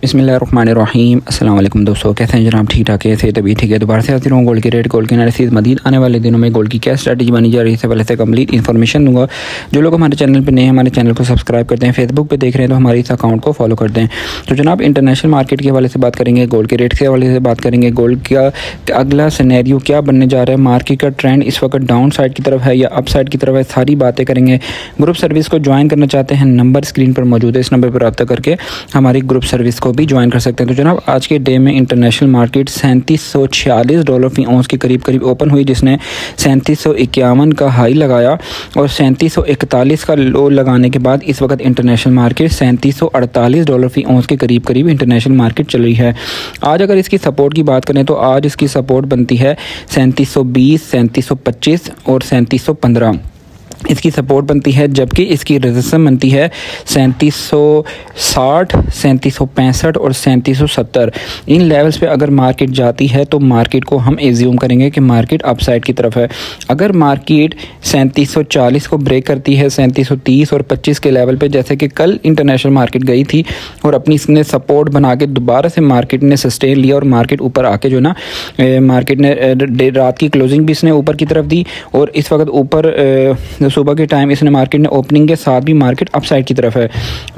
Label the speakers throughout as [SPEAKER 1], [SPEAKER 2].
[SPEAKER 1] बिस्मिल्लाहिर्रहमानिर्रहीम। अस्सलाम वालेकुम दोस्तों, कैसे हैं जनाब? ठीक ठाक है, से तभी ठीक है। दोबारा से हाजिर हूँ गोल्ड के रेट, गोल्ड के एनालिसिस, मज़ीद आने वाले दिनों में गोल्ड की क्या स्ट्रैटेजी बनी जा रही है इससे पहले से कंप्लीट इन्फॉर्मेशन दूंगा। जो लोग हमारे चैनल पे नए हैं, हमारे चैनल को सब्सक्राइब करते हैं, फेसबुक पे देख रहे हैं तो हमारे इस अकाउंट को फॉलो करते हैं। तो जनाब इंटरनेशनल मार्केट के हवाले से बात करेंगे, गोल्ड के रेट के हवाले से बात करेंगे, गोल्ड का अगला सिनेरियो क्या बनने जा रहा है, मार्केट का ट्रेंड इस वक्त डाउन साइड की तरफ है या अप साइड की तरफ है, सारी बातें करेंगे। ग्रुप सर्विस को ज्वाइन करना चाहते हैं, नंबर स्क्रीन पर मौजूद है, इस नंबर पर रब्ता करके हमारी ग्रुप सर्विस को भी ज्वाइन कर सकते हैं। तो जनाब आज के डे में इंटरनेशनल मार्केट $3746 फी औंस के करीब ओपन हुई, जिसने 3751 का हाई लगाया और 3741 का लो लगाने के बाद इस वक्त इंटरनेशनल मार्केट $3748 फी औंस के करीब इंटरनेशनल मार्केट चल रही है। आज अगर इसकी सपोर्ट की बात करें तो आज इसकी सपोर्ट बनती है 3720, 3725 और 3715 इसकी सपोर्ट बनती है, जबकि इसकी रेजिस्टेंस बनती है 3760, 3765 और 3770। इन लेवल्स पे अगर मार्केट जाती है तो मार्केट को हम एज्यूम करेंगे कि मार्केट अपसाइड की तरफ है। अगर मार्केट 3740 को ब्रेक करती है 3730 और 25 के लेवल पे, जैसे कि कल इंटरनेशनल मार्केट गई थी और अपनी इसने सपोर्ट बना के दोबारा से मार्केट ने सस्टेन लिया और मार्केट ऊपर आके जो ना मार्केट ने रात की क्लोजिंग भी इसने ऊपर की तरफ दी और इस वक्त ऊपर सुबह के टाइम इसने मार्केट ने ओपनिंग के साथ भी मार्केट अपसाइड की तरफ है।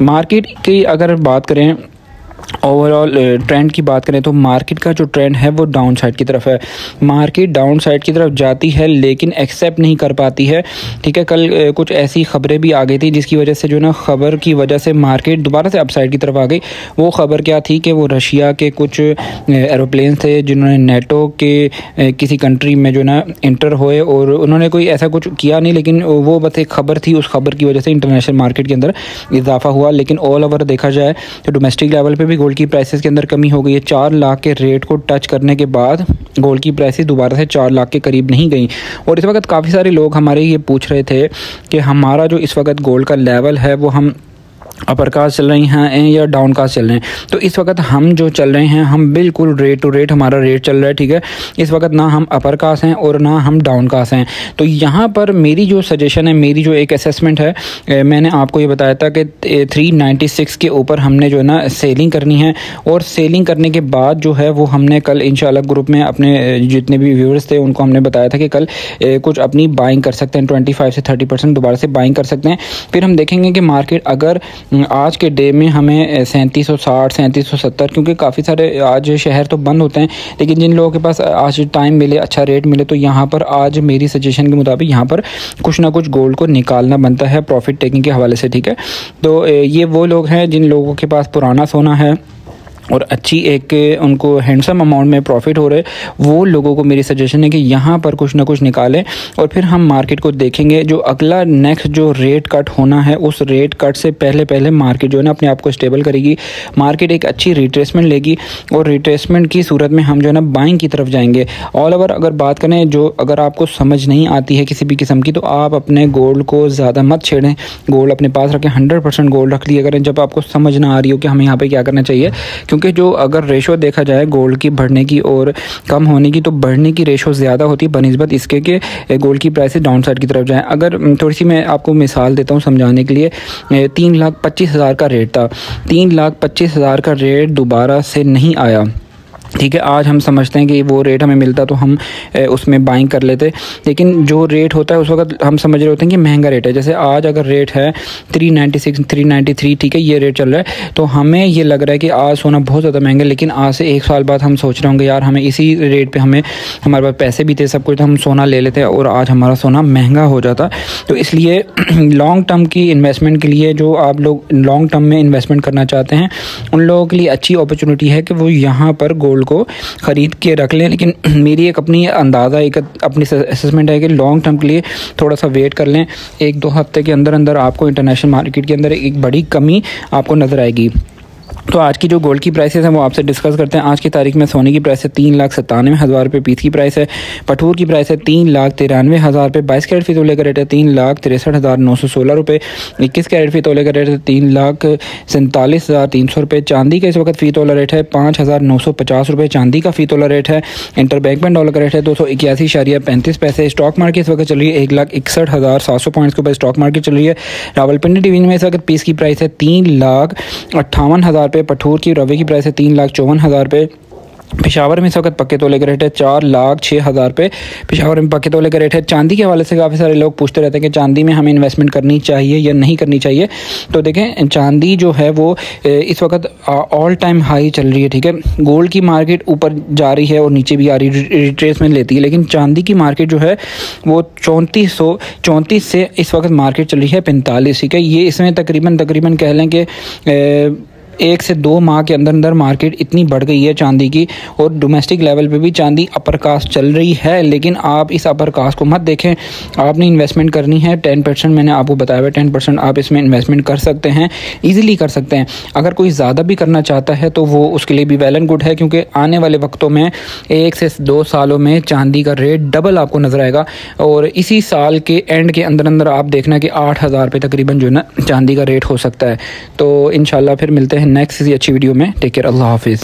[SPEAKER 1] मार्केट की अगर बात करें, ओवरऑल ट्रेंड की बात करें तो मार्केट का जो ट्रेंड है वो डाउन साइड की तरफ है। मार्केट डाउन साइड की तरफ जाती है लेकिन एक्सेप्ट नहीं कर पाती है, ठीक है। कल कुछ ऐसी खबरें भी आ गई थी जिसकी वजह से जो ना खबर की वजह से मार्केट दोबारा से अपसाइड की तरफ आ गई। वो खबर क्या थी कि वो रशिया के कुछ एरोप्लेन थे जिन्होंने नेटो के किसी कंट्री में जो ना इंटर हुए और उन्होंने कोई ऐसा कुछ किया नहीं, लेकिन वो बस एक खबर थी। उस खबर की वजह से इंटरनेशनल मार्केट के अंदर इजाफा हुआ, लेकिन ऑल ओवर देखा जाए तो डोमेस्टिक लेवल पे भी गोल्ड की प्राइसेस के अंदर कमी हो गई है। 4 लाख के रेट को टच करने के बाद गोल्ड की प्राइसेस दोबारा से 4 लाख के करीब नहीं गई। और इस वक्त काफ़ी सारे लोग हमारे ये पूछ रहे थे कि हमारा जो इस वक्त गोल्ड का लेवल है वो हम अपर कास्ट चल रही हैं या डाउन कास्ट चल रहे हैं। तो इस वक्त हम जो चल रहे हैं हम बिल्कुल रेट टू रेट हमारा रेट चल रहा है, ठीक है। इस वक्त ना हम अपर कास्ट हैं और ना हम डाउन कास्ट हैं। तो यहाँ पर मेरी जो सजेशन है, मेरी जो एक असेसमेंट है, मैंने आपको ये बताया था कि 396 के ऊपर हमने जो है ना सेलिंग करनी है और सेलिंग करने के बाद जो है वो हमने कल इंशाल्लाह ग्रुप में अपने जितने भी व्यूअर्स थे उनको हमने बताया था कि कल कुछ अपनी बाइंग कर सकते हैं, 25 से 30% दोबारा से बाइंग कर सकते हैं। फिर हम देखेंगे कि मार्केट अगर आज के डे में हमें 3760, 3770, क्योंकि काफ़ी सारे आज शहर तो बंद होते हैं, लेकिन जिन लोगों के पास आज टाइम मिले, अच्छा रेट मिले, तो यहाँ पर आज मेरी सजेशन के मुताबिक यहाँ पर कुछ ना कुछ गोल्ड को निकालना बनता है प्रॉफिट टेकिंग के हवाले से, ठीक है। तो ये वो लोग हैं जिन लोगों के पास पुराना सोना है और अच्छी एक उनको हैंडसम अमाउंट में प्रॉफिट हो रहे, वो लोगों को मेरी सजेशन है कि यहाँ पर कुछ ना कुछ निकालें और फिर हम मार्केट को देखेंगे। जो अगला नेक्स्ट जो रेट कट होना है उस रेट कट से पहले मार्केट जो है ना अपने आप को स्टेबल करेगी, मार्केट एक अच्छी रिट्रेसमेंट लेगी और रिट्रेसमेंट की सूरत में हम जो है ना बाइंग की तरफ जाएंगे। ऑल ओवर अगर बात करें, जो अगर आपको समझ नहीं आती है किसी भी किस्म की तो आप अपने गोल्ड को ज़्यादा मत छेड़ें, गोल्ड अपने पास रखें, 100% गोल्ड रख लिया करें जब आपको समझ ना आ रही हो कि हमें यहाँ पर क्या करना चाहिए। क्योंकि जो अगर रेशो देखा जाए गोल्ड की बढ़ने की और कम होने की, तो बढ़ने की रेशो ज़्यादा होती है बनिस्बत इसके कि गोल्ड की प्राइसेस डाउन साइड की तरफ जाएं। अगर थोड़ी सी मैं आपको मिसाल देता हूँ समझाने के लिए, 3,25,000 का रेट था, 3,25,000 का रेट दोबारा से नहीं आया, ठीक है। आज हम समझते हैं कि वो रेट हमें मिलता तो हम उसमें बाइंग कर लेते, लेकिन जो रेट होता है उस वक्त हम समझ रहे होते हैं कि महंगा रेट है। जैसे आज अगर रेट है 396, 393, ठीक है, ये रेट चल रहा है, तो हमें ये लग रहा है कि आज सोना बहुत ज़्यादा महंगा है, लेकिन आज से 1 साल बाद हम सोच रहे होंगे यार हमें इसी रेट पे हमें हमारे पास पैसे भी थे, सब कुछ, तो हम सोना ले लेते और आज हमारा सोना महंगा हो जाता। तो इसलिए लॉन्ग टर्म की इन्वेस्टमेंट के लिए, जो आप लोग लॉन्ग टर्म में इन्वेस्टमेंट करना चाहते हैं, उन लोगों के लिए अच्छी अपॉर्चुनिटी है कि वो यहाँ पर गोल्ड को ख़रीद के रख लें। लेकिन मेरी एक अपनी अंदाज़ा, एक अपनी असेसमेंट है कि लॉन्ग टर्म के लिए थोड़ा सा वेट कर लें। 1-2 हफ्ते के अंदर अंदर आपको इंटरनेशनल मार्केट के अंदर एक बड़ी कमी आपको नज़र आएगी। तो आज की जो गोल्ड की प्राइसेस हैं वो आपसे डिस्कस करते हैं। आज की तारीख में सोने की प्राइस है 3,97,000 रुपये पीस की प्राइस है। पठूर की प्राइस है 3,93,000 रुपये। 22 कैरेट फी तोले का रेट है 3,63,916 रुपये। 21 कैरेट फी तोले का रेट है 3,47,300 रुपये। चांदी का इस वक्त फ़ी तोला रेट है 5,950 रुपये चांदी का फ़ी तोला रेट है। इंटर बैंक में डॉलर का रेट है 281.35 पैसे। स्टॉक मार्केट इस वक्त चल रही है 1,61,700 पॉइंट्स के ऊपर स्टॉक मार्केट चल रही है। रावलपिंडी डिवीजन में इस वक्त पीस की प्राइस है 3,58,000 रुपये, पठूर की रवे की प्राइस है 3,54,000 रुपये। पेशावर में इस वक्त पक्के तोले का रेट है 4,06,000 रुपये। पेशावर में पक्के तोले का रेट है। चांदी के हवाले से काफ़ी सारे लोग पूछते रहते हैं कि चांदी में हमें इन्वेस्टमेंट करनी चाहिए या नहीं करनी चाहिए। तो देखें, चांदी जो है वो इस वक्त ऑल टाइम हाई चल रही है, ठीक है। गोल्ड की मार्केट ऊपर जा रही है और नीचे भी आ रही है, रिट्रेसमेंट लेती है, लेकिन चांदी की मार्केट जो है वो 3434 से इस वक्त मार्केट चल रही है 45, ठीक है। ये इसमें तकरीबन कह लें कि 1 से 2 माह के अंदर अंदर मार्केट इतनी बढ़ गई है चांदी की, और डोमेस्टिक लेवल पे भी चांदी अपर कास्ट चल रही है। लेकिन आप इस अपर कास्ट को मत देखें, आपने इन्वेस्टमेंट करनी है 10%। मैंने आपको बताया हुआ 10% आप इसमें इन्वेस्टमेंट कर सकते हैं, ईजिली कर सकते हैं। अगर कोई ज़्यादा भी करना चाहता है तो वो उसके लिए भी वेल एंड गुड है, क्योंकि आने वाले वक्तों में 1 से 2 सालों में चांदी का रेट डबल आपको नज़र आएगा, और इसी साल के एंड के अंदर अंदर आप देखना कि 8,000 रुपये तकरीबन जो है ना चांदी का रेट हो सकता है। तो इंशाल्लाह फिर मिलते हैं नेक्स्ट किसी अच्छी वीडियो में। टेक केयर, अल्लाह हाफिज़।